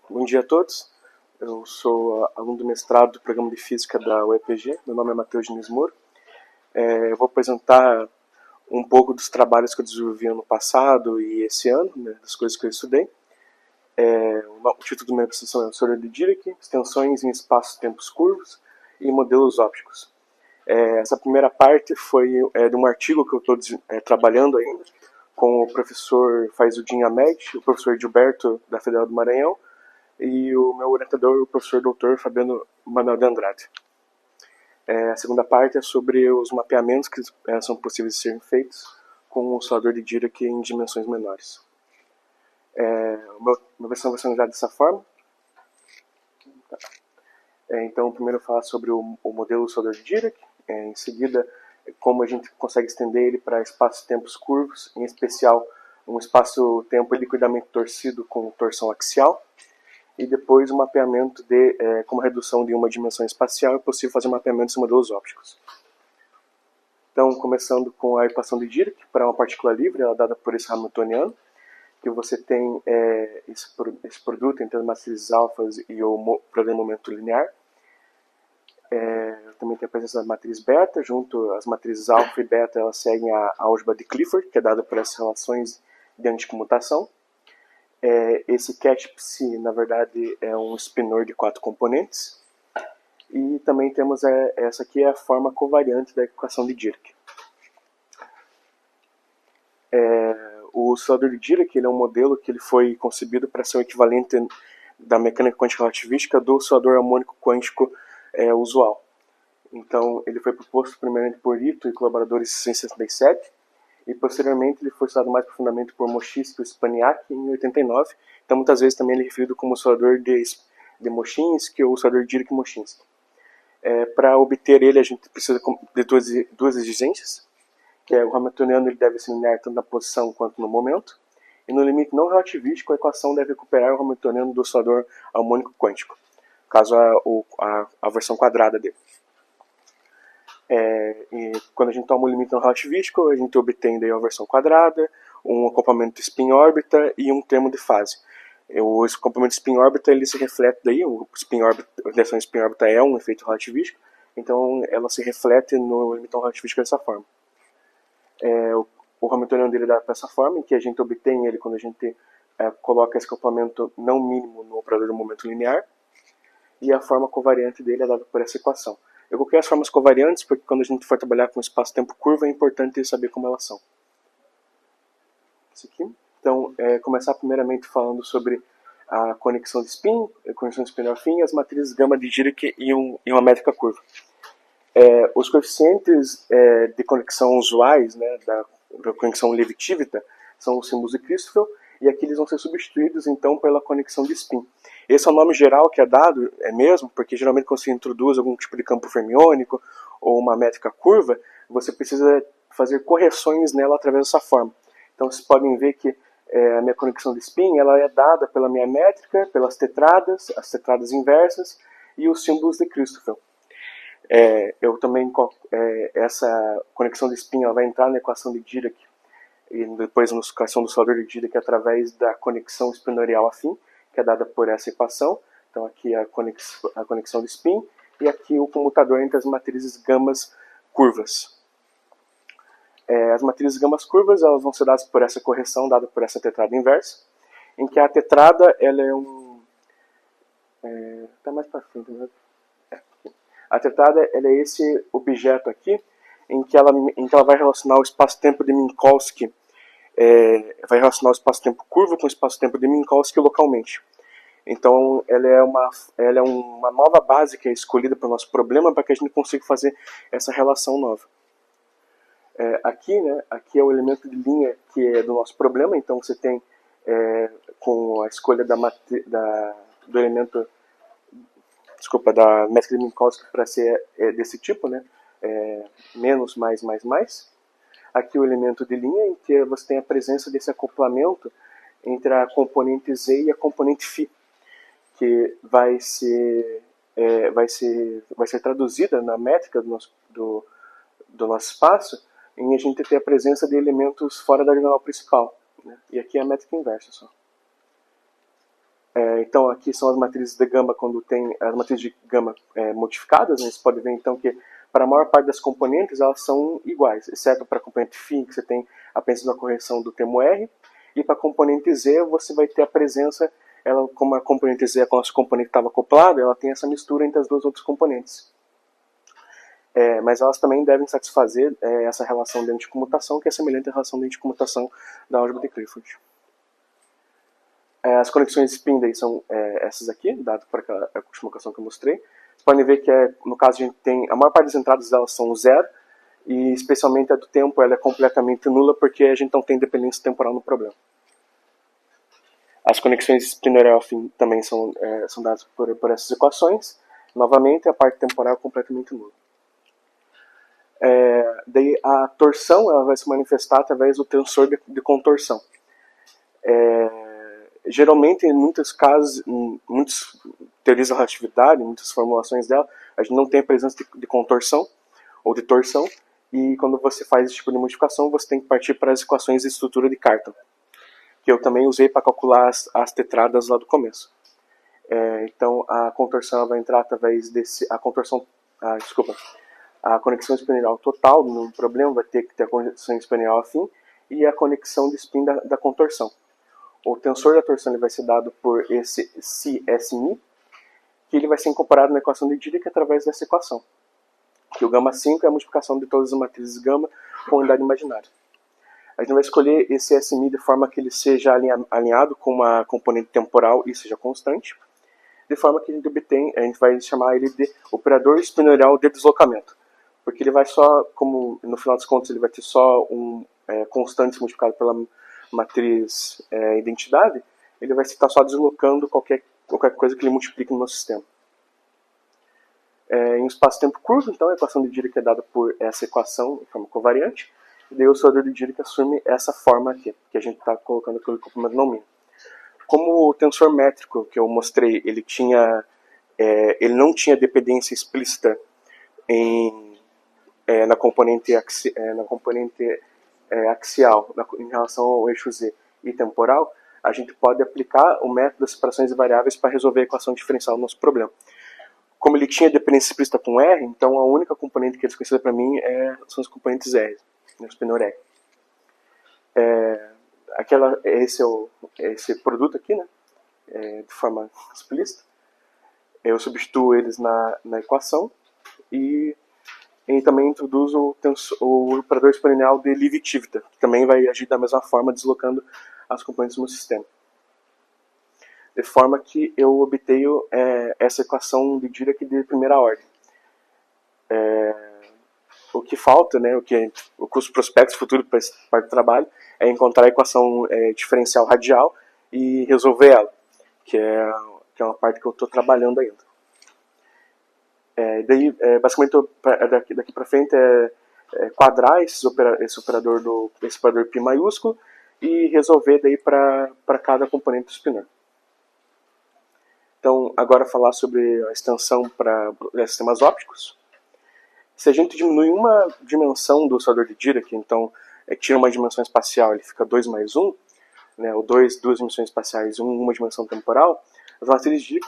Bom dia a todos. Eu sou aluno do mestrado do programa de Física da UEPG. Meu nome é Matheus Diniz Moro. Eu vou apresentar um pouco dos trabalhos que eu desenvolvi ano passado e esse ano, né, das coisas que eu estudei. O título da minha apresentação é Oscilador de Dirac, extensões em espaços-tempos curvos e modelos ópticos. Essa primeira parte foi de um artigo que eu estou trabalhando ainda com o professor Faizuddin Ahmed, o professor Gilberto da Federal do Maranhão, e o meu orientador, o professor Dr. Fabiano Manuel de Andrade. A segunda parte é sobre os mapeamentos que são possíveis de serem feitos com o oscilador de Dirac em dimensões menores. Minha versão vai ser organizada dessa forma. Então, primeiro eu falar sobre o modelo oscilador de Dirac, em seguida como a gente consegue estender ele para espaços-tempos curvos, em especial um espaço-tempo liquidamente torcido com torção axial, e depois o mapeamento de como redução de uma dimensão espacial é possível fazer mapeamentos em modelos ópticos. Então, começando com a equação de Dirac para uma partícula livre, ela é dada por esse Hamiltoniano, que você tem esse produto entre as matrizes alfas e o problema momento linear. Também tem a presença da matriz beta, junto às matrizes alfa e beta, elas seguem a álgebra de Clifford, que é dada por essas relações de anticomutação. Esse cat psi, na verdade, é um spinor de 4 componentes. E também temos essa aqui, é a forma covariante da equação de Dirac. O oscilador de Dirac ele é um modelo que ele foi concebido para ser o equivalente da mecânica quântica relativística do oscilador harmônico quântico usual. Então, ele foi proposto primeiramente por Ito e colaboradores em 1967, e posteriormente ele foi estudado mais profundamente por Moshinsky e Spaniak em 89. Então, muitas vezes também ele é referido como oscilador de Moshinsky ou oscilador de Dirac-Moshinsky. Para obter ele, a gente precisa de duas exigências, que é o Hamiltoniano ele deve ser linear tanto na posição quanto no momento, e no limite não relativístico, a equação deve recuperar o Hamiltoniano do oscilador harmônico quântico, caso a versão quadrada dele. E quando a gente toma o limite não relativístico, a gente obtém daí a versão quadrada, um acoplamento spin-órbita e um termo de fase. O acoplamento spin-órbita ele se reflete daí, a direção spin-órbita é um efeito relativístico, então ela se reflete no limite não relativístico dessa forma. O Hamiltoniano dele dá dessa forma, em que a gente obtém ele quando a gente coloca esse acoplamento não mínimo no operador do momento linear, e a forma covariante dele é dada por essa equação. Eu coloquei as formas covariantes porque quando a gente for trabalhar com espaço-tempo curva é importante saber como elas são. Isso aqui. Então, começar primeiramente falando sobre a conexão de spin, a conexão de spin-off e as matrizes gama de Dirac e uma métrica curva. Os coeficientes de conexão usuais, né, da conexão Levi-Civita, são os símbolos de Christoffel, e aqui eles vão ser substituídos então pela conexão de spin. Esse é o nome geral que é dado, mesmo, porque geralmente quando você introduz algum tipo de campo fermiônico ou uma métrica curva, você precisa fazer correções nela através dessa forma. Então vocês podem ver que a minha conexão de spin ela é dada pela minha métrica, pelas tetradas, as tetradas inversas e os símbolos de Christoffel. Eu também, essa conexão de spin ela vai entrar na equação de Dirac e depois na equação do oscilador de Dirac através da conexão espinorial afim, que é dada por essa equação. Então aqui a conexão de spin e aqui o comutador entre as matrizes gamas curvas. As matrizes gamas curvas elas vão ser dadas por essa correção dada por essa tetrada inversa, em que a tetrada ela é tá mais para frente, né? A tetrada ela é esse objeto aqui, em que ela vai relacionar o espaço-tempo de Minkowski, vai relacionar o espaço-tempo curvo com o espaço-tempo de Minkowski localmente. Então, ela é uma nova base que é escolhida para o nosso problema para que a gente consiga fazer essa relação nova. Aqui é o elemento de linha que é do nosso problema, então você tem com a escolha do elemento da métrica de Minkowski para ser desse tipo, né? Menos, mais, mais, mais. Aqui o elemento de linha, em que você tem a presença desse acoplamento entre a componente Z e a componente φ, que vai ser traduzida na métrica do nosso espaço, em a gente ter a presença de elementos fora da diagonal principal. Né? E aqui é a métrica inversa só. Então aqui são as matrizes de gama quando tem as matrizes de gama modificadas, né? Você pode ver então que para a maior parte das componentes elas são iguais, exceto para a componente φ, que você tem apenas uma correção do termo R, e para a componente Z você vai ter a presença, ela, como a componente Z é com a componente estava acoplada, ela tem essa mistura entre as duas outras componentes. Mas elas também devem satisfazer essa relação de anticomutação, que é semelhante à relação de anticomutação da álgebra de Clifford. As conexões spin daí são essas aqui, dado por aquela última equação que eu mostrei. Vocês podem ver que, no caso, a gente tem a maior parte das entradas delas são zero, e especialmente a do tempo ela é completamente nula, porque a gente não tem dependência temporal no problema. As conexões spin-Orelfin também são dadas por essas equações. Novamente, a parte temporal é completamente nula. Daí a torção ela vai se manifestar através do tensor de contorção. Geralmente, em muitos casos, em muitas teorias da relatividade, em muitas formulações dela, a gente não tem a presença de contorção ou de torção, e quando você faz esse tipo de modificação, você tem que partir para as equações de estrutura de Cartan, que eu também usei para calcular as tetradas lá do começo. Então, a contorção vai entrar através desse... A conexão espinhal total no problema vai ter que ter a conexão espinhal afim e a conexão de spin da contorção. O tensor da torção ele vai ser dado por esse CSMI, que ele vai ser incorporado na equação de Dirac através dessa equação. Que o γ 5 é a multiplicação de todas as matrizes γ com unidade imaginária. A gente vai escolher esse SMI de forma que ele seja alinhado com uma componente temporal e seja constante, de forma que a gente vai chamar ele de operador espinorial de deslocamento, porque ele vai só, como no final das contas ele vai ter só constante multiplicado pela matriz identidade, ele vai estar só deslocando qualquer coisa que ele multiplique no nosso sistema. Em um espaço-tempo curto, então, a equação de Dirac é dada por essa equação em forma covariante, e daí o oscilador de Dirac assume essa forma aqui, que a gente está colocando aqui o comprimento não mínimo. Como o tensor métrico que eu mostrei, ele não tinha dependência explícita na componente axial em relação ao eixo Z e temporal, a gente pode aplicar o método das separações de variáveis para resolver a equação diferencial do nosso problema. Como ele tinha dependência explícita com R, então a única componente que é desconhecida para mim são as componentes R, o spinor R. Esse produto aqui, né, de forma explícita, eu substituo eles na equação e também introduzo o operador exponencial de Levi-Civita, que também vai agir da mesma forma, deslocando as componentes do meu sistema. De forma que eu obtenho essa equação de Dirac de primeira ordem. O que falta, né, os prospectos futuros para esse parte do trabalho, é encontrar a equação diferencial radial e resolver ela, que é uma parte que eu estou trabalhando ainda. Basicamente, daqui para frente quadrar esse operador π maiúsculo e resolver daí para cada componente do spinor. Então, agora falar sobre a extensão para sistemas ópticos. Se a gente diminui uma dimensão do oscilador de Dirac, então tira uma dimensão espacial, ele fica 2 mais 1, né, ou duas dimensões espaciais e uma dimensão temporal, as matrizes de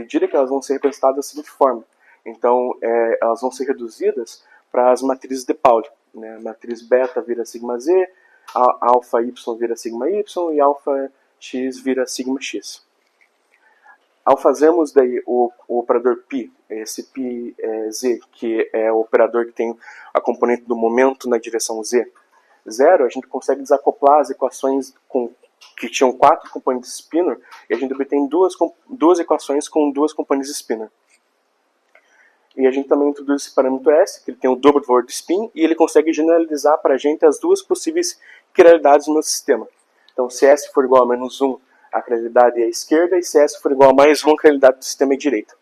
Dirac elas vão ser representadas da seguinte forma. Então, elas vão ser reduzidas para as matrizes de Pauli. Né? A matriz beta vira sigma z, alfa y vira sigma y e alfa x vira sigma x. Ao fazermos daí o operador π, esse π z, que é o operador que tem a componente do momento na direção z, 0, a gente consegue desacoplar as equações que tinham 4 componentes spinor, e a gente obtém duas equações com 2 componentes spinor. E a gente também introduz esse parâmetro S, que ele tem o dobro do valor do spin, e ele consegue generalizar para a gente as duas possíveis quiralidades no meu sistema. Então, se S for igual a menos 1, a quiralidade é a esquerda, e se S for igual a mais 1, a quiralidade do sistema é a direita.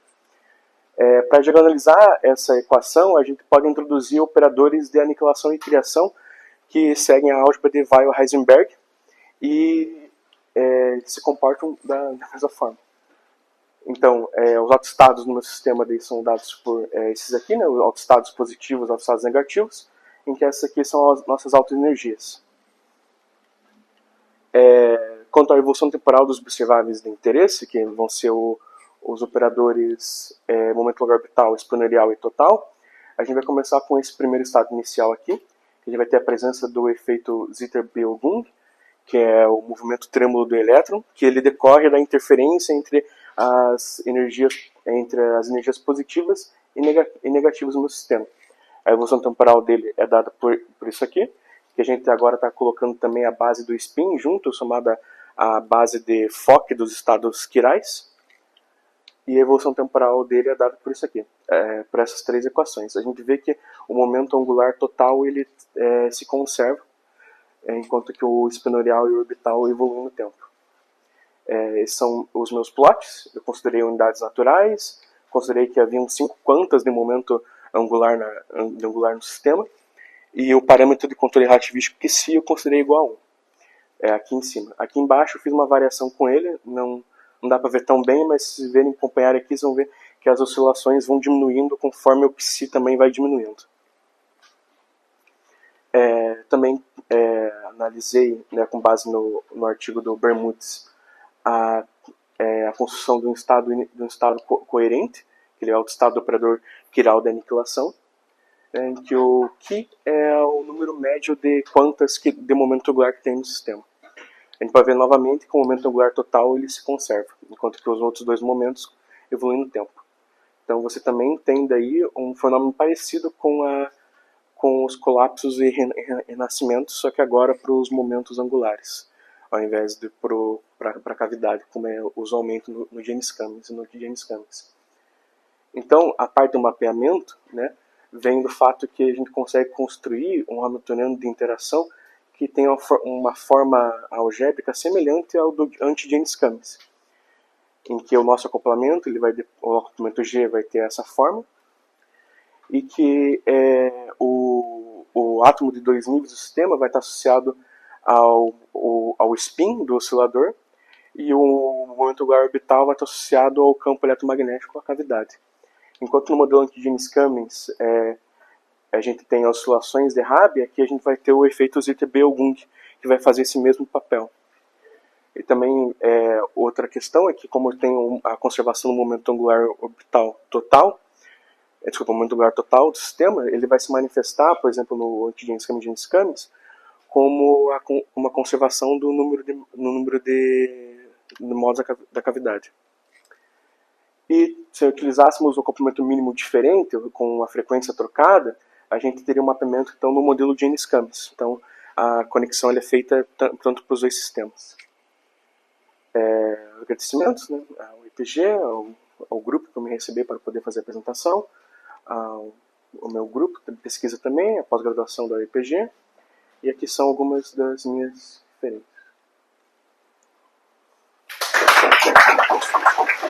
Para generalizar essa equação, a gente pode introduzir operadores de aniquilação e criação que seguem a álgebra de Weyl-Heisenberg e se comportam da mesma forma. Então, os autoestados no meu sistema são dados por esses aqui, né, os autoestados positivos, os autoestados negativos, em que essas aqui são as nossas autoenergias. Quanto à evolução temporal dos observáveis de interesse, que vão ser os operadores momento, lugar orbital, exponencial e total, a gente vai começar com esse primeiro estado inicial aqui, que a gente vai ter a presença do efeito Zitter-Beogung, que é o movimento trêmulo do elétron, que ele decorre da interferência entre as energias positivas e negativas no sistema. A evolução temporal dele é dada por isso aqui, que a gente agora está colocando também a base do spin junto, somada à base de Fock dos estados quirais. E a evolução temporal dele é dada por isso aqui, por essas três equações. A gente vê que o momento angular total ele se conserva, enquanto que o espinorial e o orbital evoluem no tempo. Esses são os meus plots. Eu considerei unidades naturais, considerei que haviam 5 quantas de momento angular no sistema, e o parâmetro de controle relativístico que se eu considerei igual a 1. Aqui em cima. Aqui embaixo eu fiz uma variação com ele, não dá para ver tão bem, mas se verem acompanhar aqui, vocês vão ver que as oscilações vão diminuindo conforme o psi também vai diminuindo. Também analisei, com base no artigo do Bermudez, a construção de um estado coerente, que ele é o estado do operador quiral da aniquilação, em que o Ki é o número médio de quantas de momento angular que tem no sistema. A gente pode ver novamente que o momento angular total ele se conserva, enquanto que os outros dois momentos evoluem no tempo. Então você também tem daí um fenômeno parecido com os colapsos e renascimentos, só que agora para os momentos angulares, ao invés de para a cavidade, como é usualmente no Janus Cummings e no Janus Cummings. Então, a parte do mapeamento, vem do fato que a gente consegue construir um hamiltoniano de interação que tem uma forma algébrica semelhante ao do anti-Janus Cummings, em que o nosso acoplamento, o acoplamento G vai ter essa forma, e que o átomo de 2 níveis do sistema vai estar associado ao spin do oscilador, e o momento angular orbital vai estar associado ao campo eletromagnético, à cavidade. Enquanto no modelo anti-Janus Cummings a gente tem oscilações de Rabi, aqui a gente vai ter o efeito Zitter-Beogung, que vai fazer esse mesmo papel. E também outra questão é que, como eu tenho a conservação do momento angular orbital total, o momento angular total do sistema, ele vai se manifestar, por exemplo, no anti-Janus Cummings e Janus Cummings, como uma conservação do número de modos da cavidade. E se utilizássemos um comprimento mínimo diferente, com uma frequência trocada, a gente teria um mapeamento então, no modelo Janus Cummings. Então, a conexão é feita tanto para os dois sistemas. Agradecimentos ao IPG, ao grupo que eu me recebi para poder fazer a apresentação, ao meu grupo de pesquisa também, a pós-graduação da IPG, e aqui são algumas das minhas referências.